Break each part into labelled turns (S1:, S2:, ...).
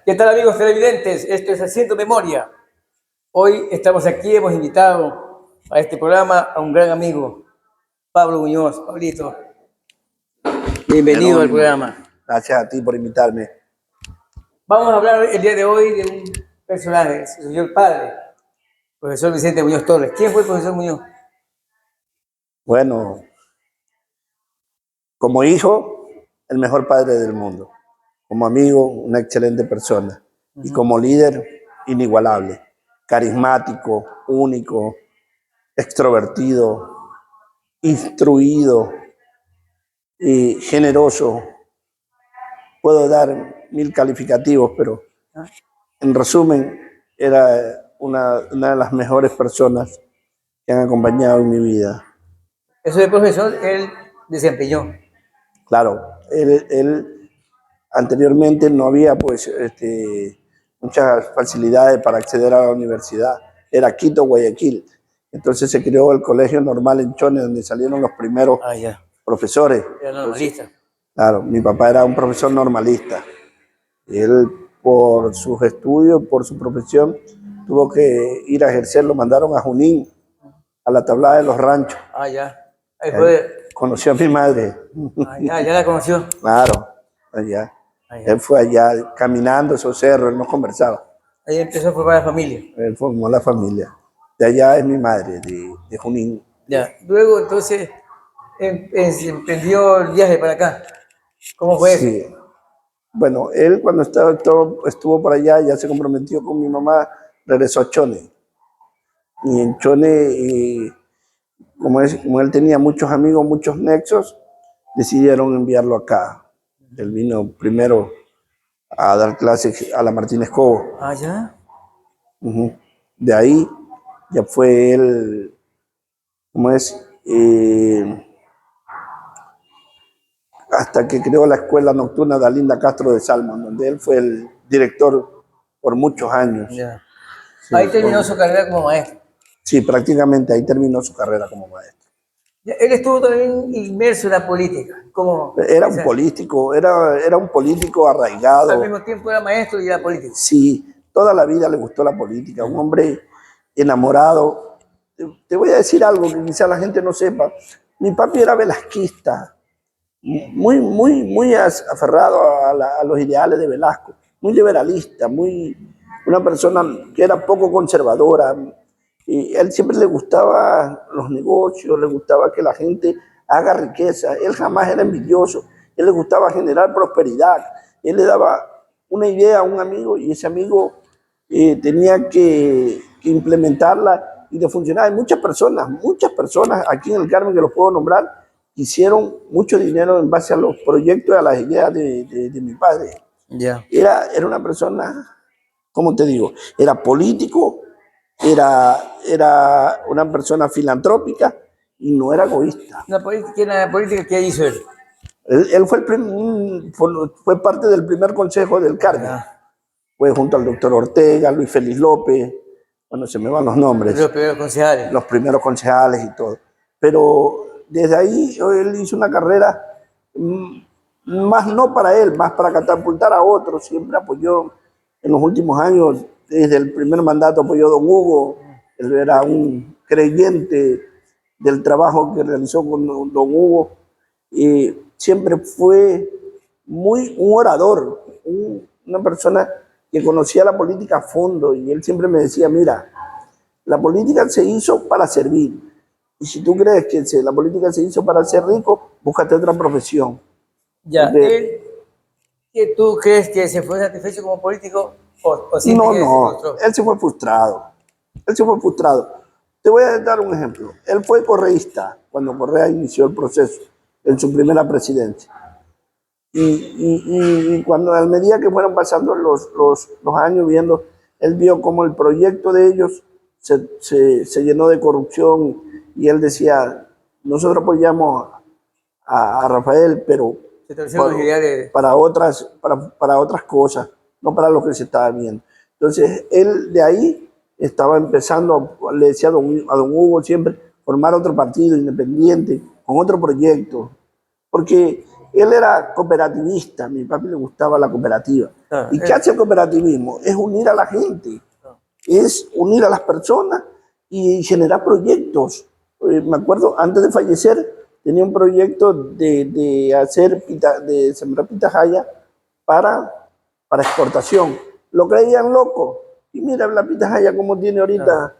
S1: ¿Qué tal, amigos televidentes? Esto es Haciendo Memoria. Hoy estamos aquí, hemos invitado a este programa a un gran amigo, Pablo Muñoz. Pablito, bienvenido al
S2: Jerónimo,
S1: programa.
S2: gracias a ti por invitarme.
S1: Vamos a hablar el día de hoy de un personaje, su señor padre, profesor Vicente Muñoz Torres. ¿Quién fue el profesor Muñoz?
S2: Bueno, como hijo, el mejor padre del mundo. Como amigo, una excelente persona. Y como líder, inigualable. Carismático, único, extrovertido, instruido y generoso. Puedo dar 1000 calificativos, pero en resumen, era una de las mejores personas que han acompañado en mi vida.
S1: Eso de profesor, él desempeñó.
S2: Claro, él anteriormente no había pues muchas facilidades para acceder a la universidad. Era Quito, Guayaquil. Entonces se creó el Colegio Normal en Chone, donde salieron los primeros profesores.
S1: Era normalista.
S2: Entonces, claro, mi papá era un profesor normalista. Él, por sus estudios, por su profesión, tuvo que ir a ejercer. Lo mandaron a Junín, a la Tablada de los Ranchos.
S1: Ahí fue.
S2: Conoció a mi madre.
S1: Ya la conoció.
S2: Claro, allá. Él fue allá caminando esos cerros, él nos conversaba.
S1: Ahí empezó a formar la familia.
S2: Él formó la familia. De allá es mi madre, de Junín.
S1: Ya. Luego, entonces, emprendió el viaje para acá. ¿Cómo fue eso?
S2: Bueno, él cuando estuvo por allá, ya se comprometió con mi mamá, regresó a Chone. Y en Chone, como él tenía muchos amigos, muchos nexos, decidieron enviarlo acá. Él vino primero a dar clases a la Martínez Cobo.
S1: Ah, ya.
S2: De ahí ya fue él, hasta que creó la escuela nocturna de Alinda Castro de Salmon, donde él fue el director por muchos años.
S1: Ya. Sí, ahí terminó su carrera como maestro.
S2: Sí, prácticamente ahí terminó su carrera como maestro.
S1: Él estuvo también inmerso en la política.
S2: Era un político, era un político arraigado.
S1: Al mismo tiempo era maestro y era político.
S2: Sí, toda la vida le gustó la política, un hombre enamorado. Te voy a decir algo que quizá la gente no sepa. Mi papi era velasquista, muy aferrado a los ideales de Velasco, muy liberalista, una persona que era poco conservadora. Y él siempre le gustaba los negocios, le gustaba que la gente haga riqueza. Él jamás era envidioso, él le gustaba generar prosperidad. Él le daba una idea a un amigo y ese amigo tenía que implementarla y de funcionar. Hay muchas personas aquí en el Carmen que los puedo nombrar, hicieron mucho dinero en base a los proyectos y a las ideas de mi padre.
S1: Yeah.
S2: Era una persona, ¿cómo te digo? Era político, era una persona filantrópica y no era egoísta.
S1: ¿La política qué hizo él?
S2: Él fue parte del primer consejo del Carmen. Fue junto al doctor Ortega, Luis Félix López, bueno, se me van los nombres.
S1: Los primeros concejales.
S2: Los primeros concejales y todo. Pero desde ahí él hizo una carrera, más no para él, más para catapultar a otros. Siempre apoyó en los últimos años, desde el primer mandato apoyó a don Hugo. Él era un creyente del trabajo que realizó con don Hugo. Y siempre fue un orador, una persona que conocía la política a fondo, y él siempre me decía, mira, la política se hizo para servir, y si tú crees que la política se hizo para ser rico, búscate otra profesión.
S1: Ya, ¿tú crees que se fue satisfecho como político?
S2: No, él se fue frustrado. Te voy a dar un ejemplo. Él fue correísta cuando Correa inició el proceso en su primera presidencia. Y cuando a medida que fueron pasando los años viendo, él vio como el proyecto de ellos se llenó de corrupción, y él decía, nosotros apoyamos a Rafael, pero para otras cosas, no para lo que se estaba viendo. Entonces él de ahí estaba empezando, le decía a don Hugo siempre, formar otro partido independiente, con otro proyecto, porque Él era cooperativista, a mi papi le gustaba la cooperativa. ¿Y qué hace el cooperativismo? Es unir a la gente, es unir a las personas y generar proyectos. Me acuerdo, antes de fallecer, tenía un proyecto de sembrar pitahaya para exportación. Lo creían loco. Y mira la pitahaya como tiene ahorita,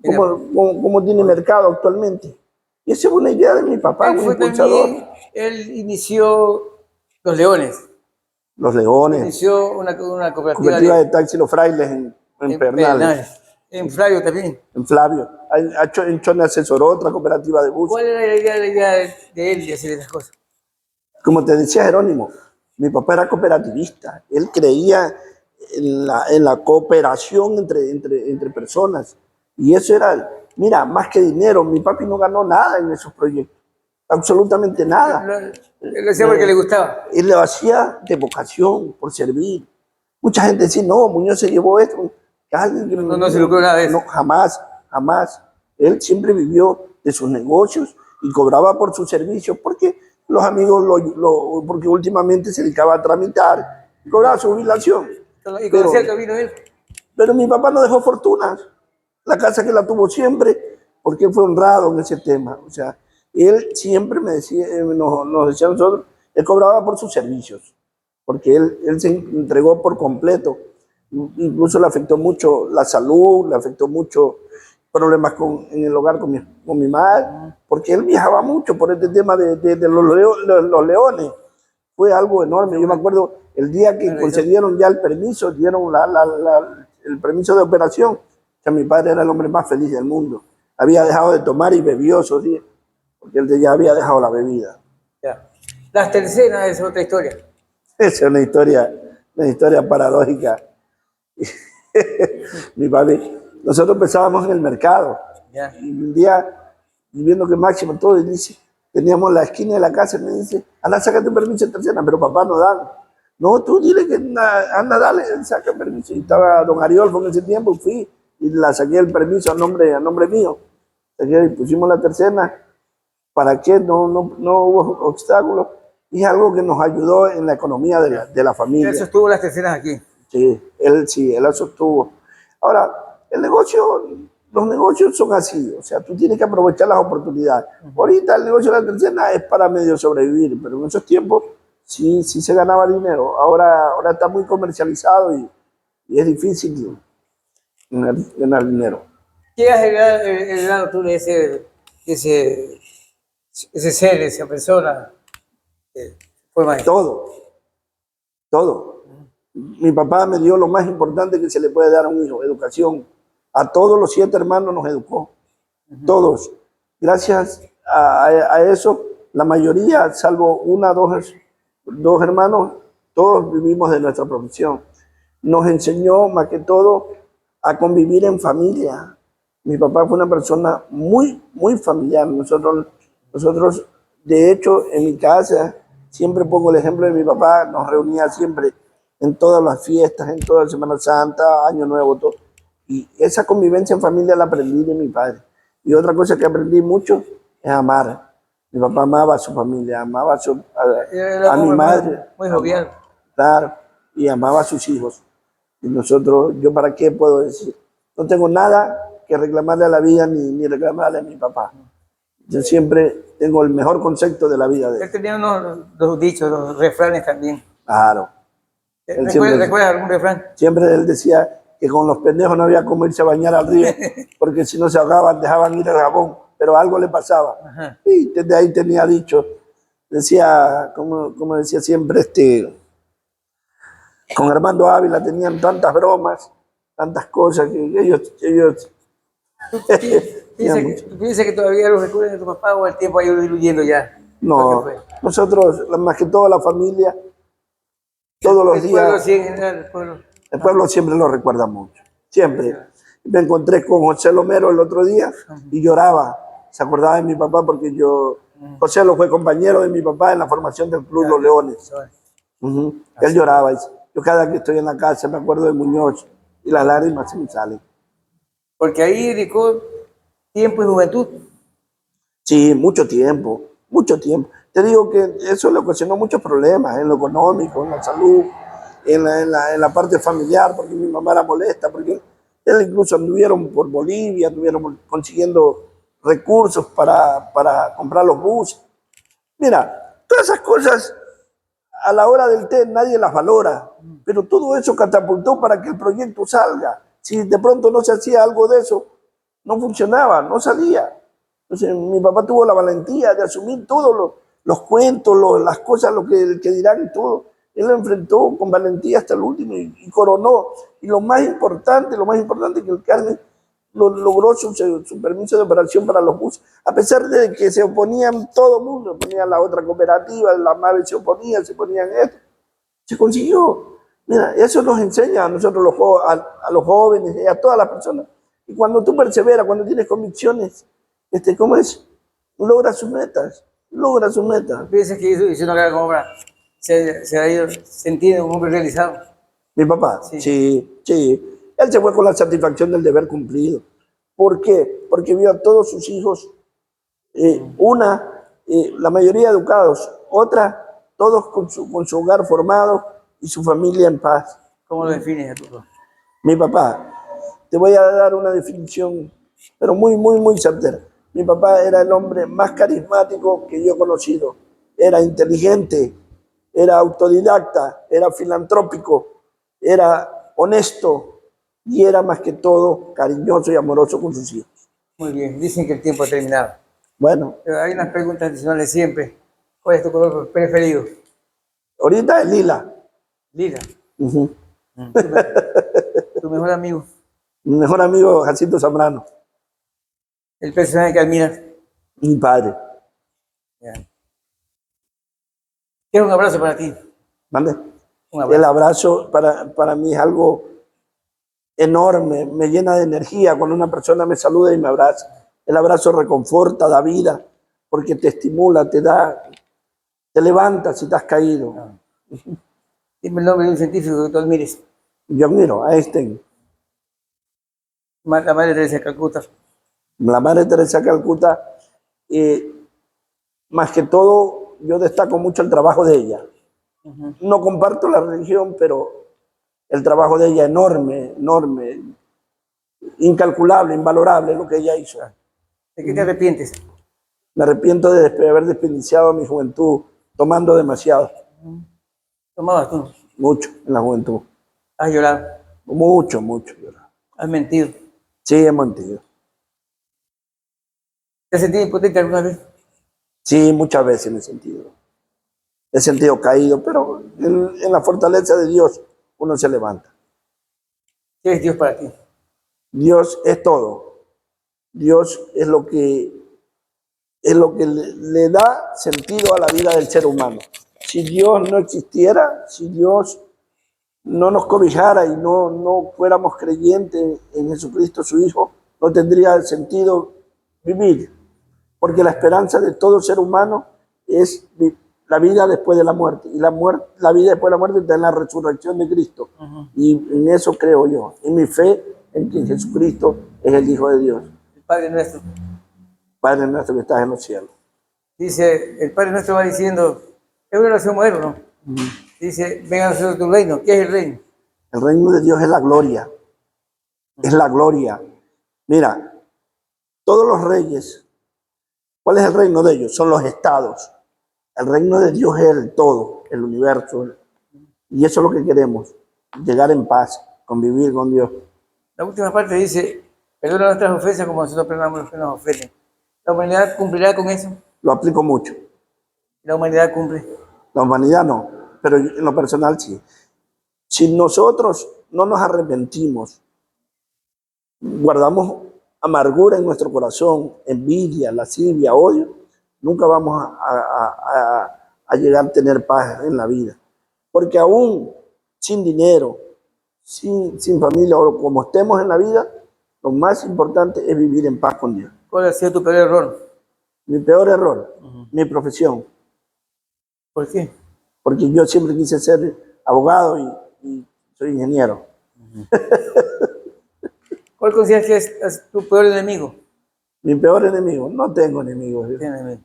S2: como tiene mercado actualmente. Y esa es una idea de mi papá, un impulsador.
S1: Él inició Los Leones.
S2: Los Leones.
S1: Inició una
S2: cooperativa de taxi Los Frailes en Pernales.
S1: En Flavio también.
S2: En Flavio. En Chone asesoró otra cooperativa de bus.
S1: ¿Cuál era la idea de él de hacer esas cosas?
S2: Como te decía Jerónimo, mi papá era cooperativista. Él creía en la cooperación entre personas. Y eso era, mira, más que dinero. Mi papi no ganó nada en esos proyectos. Absolutamente nada.
S1: Él lo hacía porque le gustaba.
S2: Él lo hacía de vocación, por servir. Mucha gente decía, no, Muñoz se llevó esto.
S1: No se lucró nada de eso.
S2: No, jamás. Él siempre vivió de sus negocios y cobraba por sus servicios porque los amigos, porque últimamente se dedicaba a tramitar y cobraba su jubilación.
S1: Y conocía el camino él.
S2: Pero mi papá no dejó fortunas. La casa que la tuvo siempre, porque él fue honrado en ese tema. O sea, él siempre me decía, nos decía a nosotros, él cobraba por sus servicios, porque él se entregó por completo. Incluso le afectó mucho la salud, le afectó mucho problemas en el hogar con mi madre, porque él viajaba mucho por este tema de los leones. Fue algo enorme. Yo me acuerdo el día que concedieron ya el permiso, dieron el permiso de operación, que mi padre era el hombre más feliz del mundo. Había dejado de tomar y bebió esos días, porque él ya había dejado la bebida.
S1: Ya. Las tercenas es otra historia.
S2: Esa es una historia paradójica. Mi papi, nosotros pensábamos en el mercado.
S1: Ya.
S2: Y un día, viendo que Máximo todo, y dice, teníamos la esquina de la casa, y me dice, anda, sácate un permiso de tercera, pero papá no da. No, tú dile que anda, dale, saca el permiso. Y estaba don Ariolfo en ese tiempo, fui y la saqué el permiso a nombre mío. Y pusimos la tercena. ¿Para qué? No hubo obstáculos. Y es algo que nos ayudó en la economía de la familia.
S1: Él sostuvo las tercenas aquí.
S2: Sí, él la sostuvo. Ahora, los negocios son así, o sea, tú tienes que aprovechar las oportunidades. Ahorita el negocio de la tercena es para medio sobrevivir, pero en esos tiempos sí se ganaba dinero. Ahora está muy comercializado y es difícil ganar dinero.
S1: ¿Qué has heredado tú de ese ser, esa persona? Fue maestro.
S2: Todo. Mi papá me dio lo más importante que se le puede dar a un hijo, educación. A todos los 7 hermanos nos educó, todos. Gracias a eso, la mayoría, salvo dos hermanos, todos vivimos de nuestra profesión. Nos enseñó, más que todo, a convivir en familia. Mi papá fue una persona muy, muy familiar. Nosotros, de hecho, en mi casa, siempre pongo el ejemplo de mi papá, nos reunía siempre en todas las fiestas, en toda Semana Santa, Año Nuevo, todo. Y esa convivencia en familia la aprendí de mi padre. Y otra cosa que aprendí mucho es amar. Mi papá amaba a su familia, amaba a mi madre.
S1: Muy jovial.
S2: Claro, y amaba a sus hijos. Y nosotros, ¿yo para qué puedo decir? No tengo nada que reclamarle a la vida ni reclamarle a mi papá. Yo siempre tengo el mejor concepto de la vida de él.
S1: Él tenía dos dichos, dos refranes también.
S2: Claro.
S1: ¿Recuerdas algún refrán?
S2: Siempre él decía que con los pendejos no había como irse a bañar al río, porque si no se ahogaban dejaban ir al jabón, pero algo le pasaba. Ajá. Y desde ahí tenía dicho, decía, como decía siempre, con Armando Ávila tenían tantas bromas, tantas cosas que ellos
S1: ¿Tú piensas que todavía los recuerdas de tu papá o el tiempo ha ido diluyendo ya?
S2: No, nosotros, más que todo la familia, todos los días.
S1: Pueblo, sí, en general,
S2: el pueblo siempre lo recuerda mucho, siempre. Me encontré con José Lomero el otro día y lloraba, se acordaba de mi papá porque José lo fue compañero de mi papá en la formación del Club Los Leones. Él lloraba, yo cada vez que estoy en la casa me acuerdo de Muñoz y las lágrimas se me salen.
S1: Porque ahí dedicó tiempo y juventud.
S2: Sí, mucho tiempo. mucho tiempo. Te digo que eso le ocasionó muchos problemas en lo económico, en la salud, en la parte familiar, porque mi mamá era molesta, porque él incluso anduvieron por Bolivia, anduvieron consiguiendo recursos para comprar los buses. Mira, todas esas cosas a la hora del té nadie las valora, pero todo eso catapultó para que el proyecto salga. Si de pronto no se hacía algo de eso, no funcionaba, no salía. Entonces mi papá tuvo la valentía de asumir todos los cuentos, las cosas, lo que dirán y todo. Él lo enfrentó con valentía hasta el último y coronó. Y lo más importante es que el Carmen logró su permiso de operación para los buses, a pesar de que se oponían todo el mundo, se oponía la otra cooperativa, la MAVE se ponían esto. Se consiguió. Mira, eso nos enseña a nosotros, a los jóvenes y a todas las personas. Y cuando tú perseveras, cuando tienes convicciones, ¿cómo es? Logra sus metas, logra sus metas.
S1: Piensas que hizo una gran obra, se ha ido sentido un hombre realizado.
S2: Mi papá,
S1: Sí.
S2: sí. Él se fue con la satisfacción del deber cumplido. ¿Por qué? Porque vio a todos sus hijos, la mayoría educados, otra, todos con su hogar formado y su familia en paz.
S1: ¿Cómo lo defines a tu papá?
S2: Mi papá, te voy a dar una definición, pero muy, muy, muy certera. Mi papá era el hombre más carismático que yo he conocido. Era inteligente, era autodidacta, era filantrópico, era honesto y era más que todo cariñoso y amoroso con sus hijos.
S1: Muy bien, dicen que el tiempo ha terminado.
S2: Bueno,
S1: Pero hay unas preguntas adicionales siempre. ¿Cuál es tu color preferido?
S2: ahorita es lila.
S1: Lila.
S2: Uh-huh.
S1: Tu mejor amigo.
S2: Mi mejor amigo, Jacinto Zambrano,
S1: El personaje que admiras.
S2: mi padre.
S1: Ya. Quiero un abrazo para ti.
S2: ¿Mande?
S1: Un abrazo.
S2: El abrazo para mí es algo enorme, me llena de energía cuando una persona me saluda y me abraza. El abrazo reconforta, da vida, porque te estimula, te levanta si te has caído.
S1: Dime el nombre de un científico que tú admires.
S2: Yo admiro a Einstein,
S1: La Madre Teresa de Calcuta.
S2: la Madre Teresa de Calcuta, más que todo yo destaco mucho el trabajo de ella. No comparto la religión, pero el trabajo de ella enorme, enorme, incalculable, invalorable lo que ella hizo.
S1: ¿De qué te arrepientes?
S2: Me arrepiento de haber desperdiciado mi juventud tomando demasiado,
S1: ¿Tomabas tú?
S2: mucho en la juventud,
S1: ¿Has llorado?
S2: mucho.
S1: ¿Has mentido?
S2: Sí, he mentido.
S1: ¿Te has sentido impotente alguna vez?
S2: Sí, muchas veces me he sentido caído, pero en la fortaleza de Dios uno se levanta.
S1: ¿Qué es Dios para ti?
S2: Dios es todo. Dios es lo que le da sentido a la vida del ser humano. Si Dios no existiera, si Dios no nos cobijara y no fuéramos creyentes en Jesucristo, su Hijo, no tendría sentido vivir. Porque la esperanza de todo ser humano es la vida después de la muerte. Y la vida después de la muerte está en la resurrección de Cristo. Y en eso creo yo. En mi fe en que Jesucristo es el Hijo de Dios.
S1: El Padre Nuestro.
S2: Padre nuestro que estás en los cielos.
S1: Dice, el Padre Nuestro va diciendo, es una oración moderna, ¿no? Dice, venga a nosotros tu reino. ¿Qué es el reino?
S2: El reino de Dios es la gloria. Es la gloria. Mira, todos los reyes, ¿cuál es el reino de ellos? Son los estados. El reino de Dios es el todo, el universo. Y eso es lo que queremos, llegar en paz, convivir con Dios.
S1: La última parte dice, perdona nuestras ofensas como nosotros perdonamos a los que nos ofenden. ¿La humanidad cumplirá con eso?
S2: Lo aplico mucho.
S1: La humanidad cumple.
S2: La humanidad no, pero en lo personal sí. Si nosotros no nos arrepentimos, guardamos amargura en nuestro corazón, envidia, lascivia, odio, nunca vamos a llegar a tener paz en la vida. Porque aún sin dinero, sin familia o como estemos en la vida, lo más importante es vivir en paz con Dios.
S1: ¿Cuál ha sido tu peor error?
S2: Mi peor error, mi profesión.
S1: ¿Por qué?
S2: Porque yo siempre quise ser abogado y soy ingeniero.
S1: ¿Cuál consideras que es tu peor enemigo?
S2: Mi peor enemigo, no tengo enemigos.
S1: ¿Qué enemigo?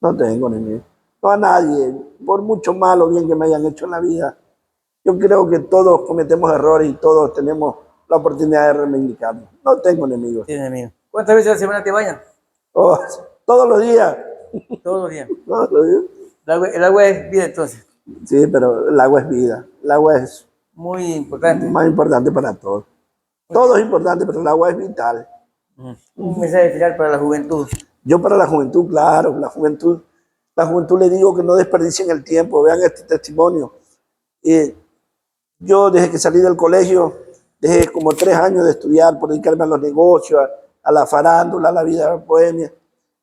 S2: No tengo enemigos. No a nadie, por mucho mal o bien que me hayan hecho en la vida. Yo creo que todos cometemos errores y todos tenemos la oportunidad de reivindicarnos. No tengo enemigos.
S1: Tiene enemigo. ¿Cuántas veces a la semana te bañas?
S2: Oh, todos los días.
S1: Todos los días.
S2: Todos los días.
S1: El agua es vida entonces.
S2: Sí, pero el agua es vida. El agua es
S1: Muy importante.
S2: más importante para todos. Todo es importante, pero el agua es vital.
S1: Un mensaje final para la juventud.
S2: Yo para la juventud, claro, la juventud le digo que no desperdicien el tiempo. Vean este testimonio. Yo desde que salí del colegio, dejé como 3 años de estudiar por dedicarme a los negocios, a la farándula, a la vida bohemia.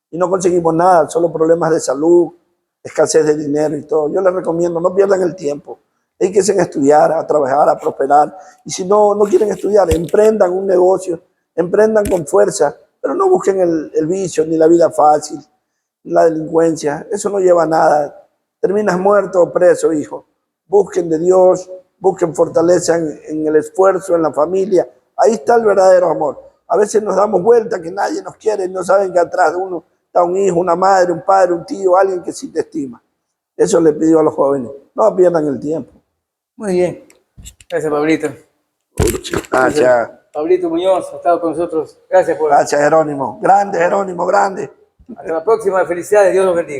S2: Y no conseguimos nada, solo problemas de salud, escasez de dinero y todo. Yo les recomiendo, no pierdan el tiempo. Dedíquense a estudiar, a trabajar, a prosperar. Y si no quieren estudiar, emprendan un negocio, emprendan con fuerza, pero no busquen el vicio, ni la vida fácil, ni la delincuencia. Eso no lleva a nada. Terminas muerto o preso, hijo. Busquen de Dios, busquen fortaleza en el esfuerzo, en la familia. Ahí está el verdadero amor. A veces nos damos vuelta que nadie nos quiere y no saben que atrás de uno está un hijo, una madre, un padre, un tío, alguien que sí te estima. Eso le pido a los jóvenes. No pierdan el tiempo.
S1: Muy bien. Gracias, Pablito.
S2: Gracias.
S1: Pablito Muñoz ha estado con nosotros. Gracias por.
S2: Gracias, Jerónimo. Grande, Jerónimo, grande.
S1: Hasta la próxima. Felicidades. Dios los bendiga.